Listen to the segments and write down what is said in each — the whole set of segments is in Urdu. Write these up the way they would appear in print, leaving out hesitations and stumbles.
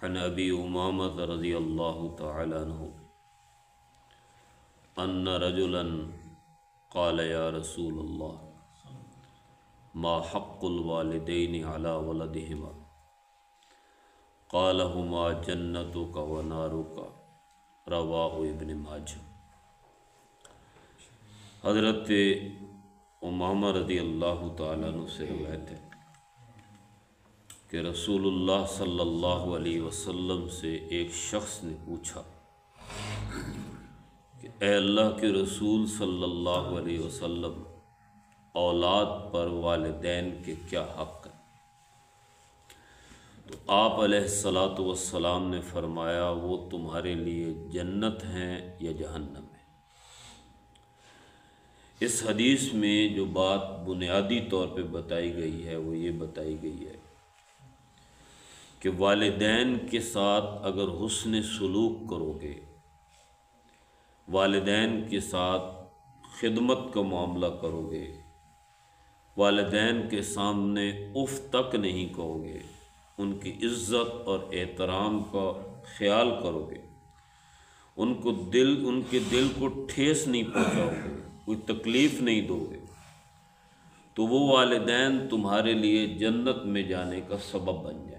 عن ابی امامہ رضی اللہ تعالی عنہ ان رجلا قال یا رسول اللہ ما حق الوالدین علی ولدہما قال ہما جنتک و نارک رواہ ابن ماجہ۔ حضرت امامہ رضی اللہ تعالیٰ عنہ سے روایت ہے کہ رسول اللہ صلی اللہ علیہ وسلم سے ایک شخص نے پوچھا کہ اے اللہ کے رسول صلی اللہ علیہ وسلم، اولاد پر والدین کے کیا حق ہیں؟ تو آپ علیہ الصلاۃ والسلام نے فرمایا وہ تمہارے لیے جنت ہیں یا جہنم ہے۔ اس حدیث میں جو بات بنیادی طور پہ بتائی گئی ہے وہ یہ بتائی گئی ہے کہ والدین کے ساتھ اگر حسن سلوک کرو گے، والدین کے ساتھ خدمت کا معاملہ کرو گے، والدین کے سامنے اف تک نہیں کہو گے، ان کی عزت اور احترام کا خیال کرو گے، ان کے دل کو ٹھیس نہیں پہنچاؤ گے، کوئی تکلیف نہیں دو گے، تو وہ والدین تمہارے لیے جنت میں جانے کا سبب بن جائیں گے۔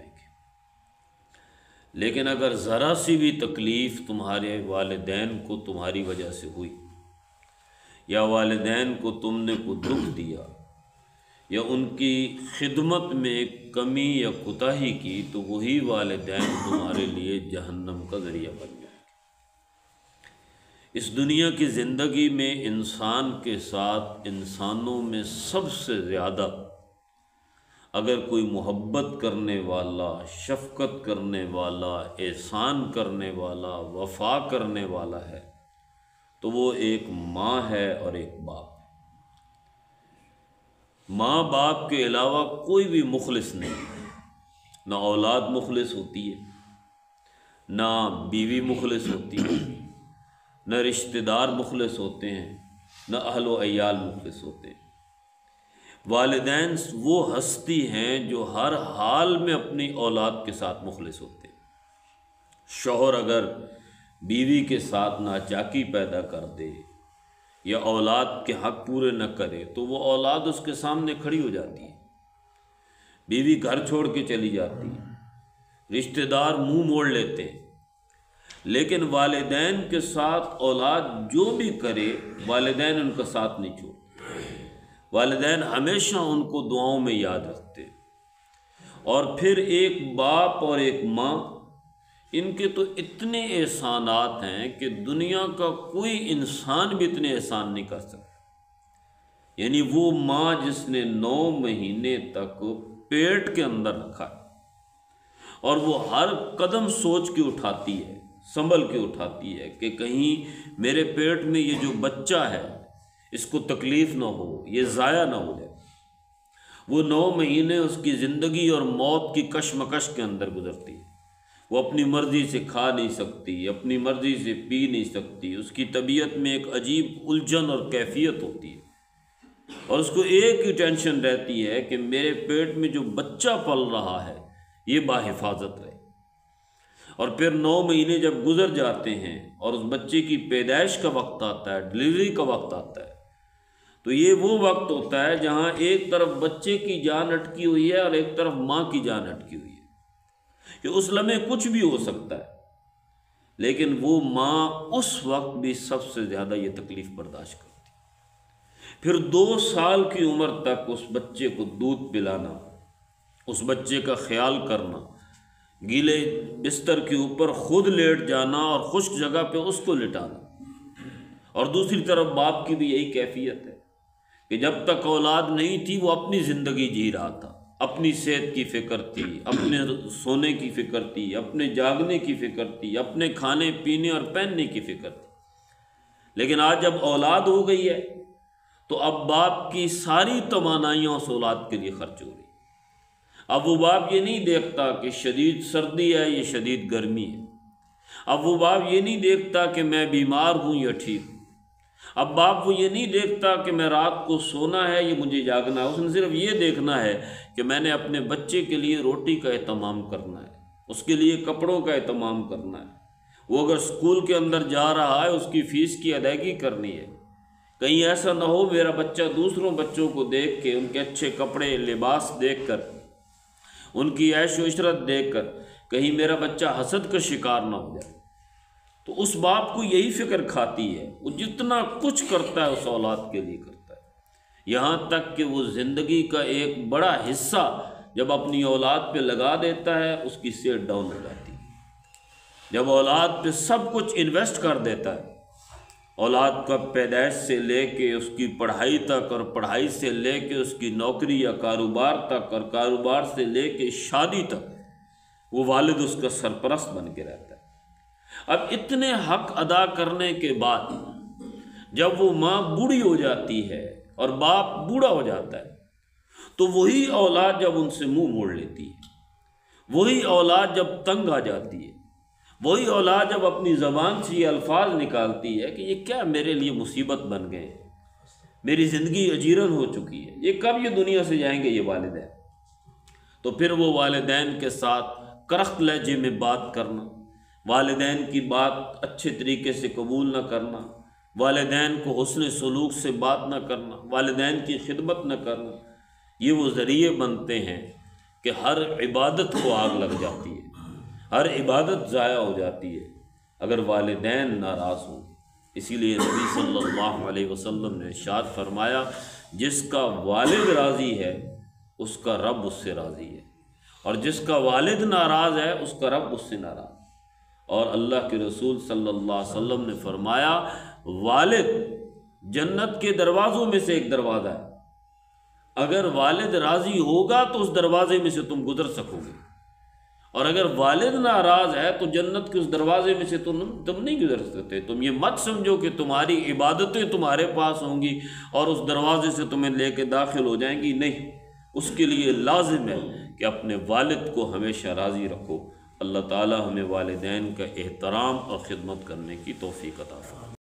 لیکن اگر ذرا سی بھی تکلیف تمہارے والدین کو تمہاری وجہ سے ہوئی، یا والدین کو تم نے کوئی دکھ دیا، یا ان کی خدمت میں ایک کمی یا کوتاہی کی، تو وہی والدین تمہارے لیے جہنم کا ذریعہ بن جائیں گے۔ اس دنیا کی زندگی میں انسان کے ساتھ انسانوں میں سب سے زیادہ اگر کوئی محبت کرنے والا، شفقت کرنے والا، احسان کرنے والا، وفا کرنے والا ہے تو وہ ایک ماں ہے اور ایک باپ ہے۔ ماں باپ کے علاوہ کوئی بھی مخلص نہیں ہے۔ نہ اولاد مخلص ہوتی ہے، نہ بیوی مخلص ہوتی ہے، نہ رشتہ دار مخلص ہوتے ہیں، نہ اہل و عیال مخلص ہوتے ہیں۔ والدین وہ ہستی ہیں جو ہر حال میں اپنی اولاد کے ساتھ مخلص ہوتے ہیں۔ شوہر اگر بیوی کے ساتھ ناچاکی پیدا کر دے یا اولاد کے حق پورے نہ کرے تو وہ اولاد اس کے سامنے کھڑی ہو جاتی ہے، بیوی گھر چھوڑ کے چلی جاتی ہے، رشتہ دار منہ موڑ لیتے ہیں۔ لیکن والدین کے ساتھ اولاد جو بھی کرے، والدین ان کا ساتھ نہیں چھوڑتے، والدین ہمیشہ ان کو دعاؤں میں یاد رکھتے۔ اور پھر ایک باپ اور ایک ماں، ان کے تو اتنے احسانات ہیں کہ دنیا کا کوئی انسان بھی اتنے احسان نہیں کر سکتا۔ یعنی وہ ماں جس نے 9 مہینے تک پیٹ کے اندر رکھا ہے اور وہ ہر قدم سوچ کے اٹھاتی ہے، سنبھل کے اٹھاتی ہے کہ کہیں میرے پیٹ میں یہ جو بچہ ہے اس کو تکلیف نہ ہو، یہ ضائع نہ ہو جائے۔ وہ 9 مہینے اس کی زندگی اور موت کی کشمکش کے اندر گزرتی ہے۔ وہ اپنی مرضی سے کھا نہیں سکتی، اپنی مرضی سے پی نہیں سکتی، اس کی طبیعت میں ایک عجیب الجھن اور کیفیت ہوتی ہے، اور اس کو ایک ہی ٹینشن رہتی ہے کہ میرے پیٹ میں جو بچہ پل رہا ہے یہ باحفاظت رہے۔ اور پھر 9 مہینے جب گزر جاتے ہیں اور اس بچے کی پیدائش کا وقت آتا ہے، ڈلیوری کا وقت آتا ہے، تو یہ وہ وقت ہوتا ہے جہاں ایک طرف بچے کی جان اٹکی ہوئی ہے اور ایک طرف ماں کی جان اٹکی ہوئی ہے کہ اس لمحے کچھ بھی ہو سکتا ہے، لیکن وہ ماں اس وقت بھی سب سے زیادہ یہ تکلیف برداشت کرتی ہے۔ پھر 2 سال کی عمر تک اس بچے کو دودھ پلانا، اس بچے کا خیال کرنا، گیلے بستر کے اوپر خود لیٹ جانا اور خشک جگہ پہ اس کو لٹانا، اور دوسری طرف باپ کی بھی یہی کیفیت ہے کہ جب تک اولاد نہیں تھی وہ اپنی زندگی جی رہا تھا، اپنی صحت کی فکر تھی، اپنے سونے کی فکر تھی، اپنے جاگنے کی فکر تھی، اپنے کھانے پینے اور پہننے کی فکر تھی۔ لیکن آج جب اولاد ہو گئی ہے تو اب باپ کی ساری توانائیاں اس اولاد کے لیے خرچ ہو رہی۔ اب وہ باپ یہ نہیں دیکھتا کہ شدید سردی ہے یا شدید گرمی ہے، اب وہ باپ یہ نہیں دیکھتا کہ میں بیمار ہوں یا ٹھیک ہوں، اب باپ وہ یہ نہیں دیکھتا کہ میں رات کو سونا ہے یا مجھے جاگنا ہے، اس نے صرف یہ دیکھنا ہے کہ میں نے اپنے بچے کے لیے روٹی کا اہتمام کرنا ہے، اس کے لیے کپڑوں کا اہتمام کرنا ہے، وہ اگر اسکول کے اندر جا رہا ہے اس کی فیس کی ادائیگی کرنی ہے، کہیں ایسا نہ ہو میرا بچہ دوسروں بچوں کو دیکھ کے، ان کے اچھے کپڑے لباس دیکھ کر، ان کی عیش و عشرت دیکھ کر کہیں میرا بچہ حسد کا شکار نہ ہو جائے۔ تو اس باپ کو یہی فکر کھاتی ہے، وہ جتنا کچھ کرتا ہے اس اولاد کے لیے کرتا ہے، یہاں تک کہ وہ زندگی کا ایک بڑا حصہ جب اپنی اولاد پہ لگا دیتا ہے اس کی صحت ڈاؤن ہو جاتی ہے۔ جب اولاد پہ سب کچھ انویسٹ کر دیتا ہے، اولاد کا پیدائش سے لے کے اس کی پڑھائی تک، اور پڑھائی سے لے کے اس کی نوکری یا کاروبار تک، اور کاروبار سے لے کے شادی تک، وہ والد اس کا سرپرست بن کے رہتا ہے۔ اب اتنے حق ادا کرنے کے بعد جب وہ ماں بوڑھی ہو جاتی ہے اور باپ بوڑھا ہو جاتا ہے، تو وہی اولاد جب ان سے منہ موڑ لیتی ہے، وہی اولاد جب تنگ آ جاتی ہے، وہی اولاد جب اپنی زبان سے یہ الفاظ نکالتی ہے کہ یہ کیا میرے لیے مصیبت بن گئے، میری زندگی اجیرن ہو چکی ہے، یہ کب یہ دنیا سے جائیں گے یہ والدین، تو پھر وہ والدین کے ساتھ کرخت لہجے میں بات کرنا، والدین کی بات اچھے طریقے سے قبول نہ کرنا، والدین کو حسن سلوک سے بات نہ کرنا، والدین کی خدمت نہ کرنا، یہ وہ ذریعے بنتے ہیں کہ ہر عبادت کو آگ لگ جاتی ہے، ہر عبادت ضائع ہو جاتی ہے اگر والدین ناراض ہوں۔ اسی لیے نبی صلی اللہ علیہ وسلم نے ارشاد فرمایا، جس کا والد راضی ہے اس کا رب اس سے راضی ہے، اور جس کا والد ناراض ہے اس کا رب اس سے ناراض ہے۔ اور اللہ کے رسول صلی اللہ علیہ وسلم نے فرمایا، والد جنت کے دروازوں میں سے ایک دروازہ ہے، اگر والد راضی ہوگا تو اس دروازے میں سے تم گزر سکو گے، اور اگر والد ناراض ہے تو جنت کے اس دروازے میں سے تم نہیں گزر سکتے۔ تم یہ مت سمجھو کہ تمہاری عبادتیں تمہارے پاس ہوں گی اور اس دروازے سے تمہیں لے کے داخل ہو جائیں گی، نہیں، اس کے لیے لازم ہے کہ اپنے والد کو ہمیشہ راضی رکھو۔ اللہ تعالی ہمیں والدین کا احترام اور خدمت کرنے کی توفیق عطا فرمائے۔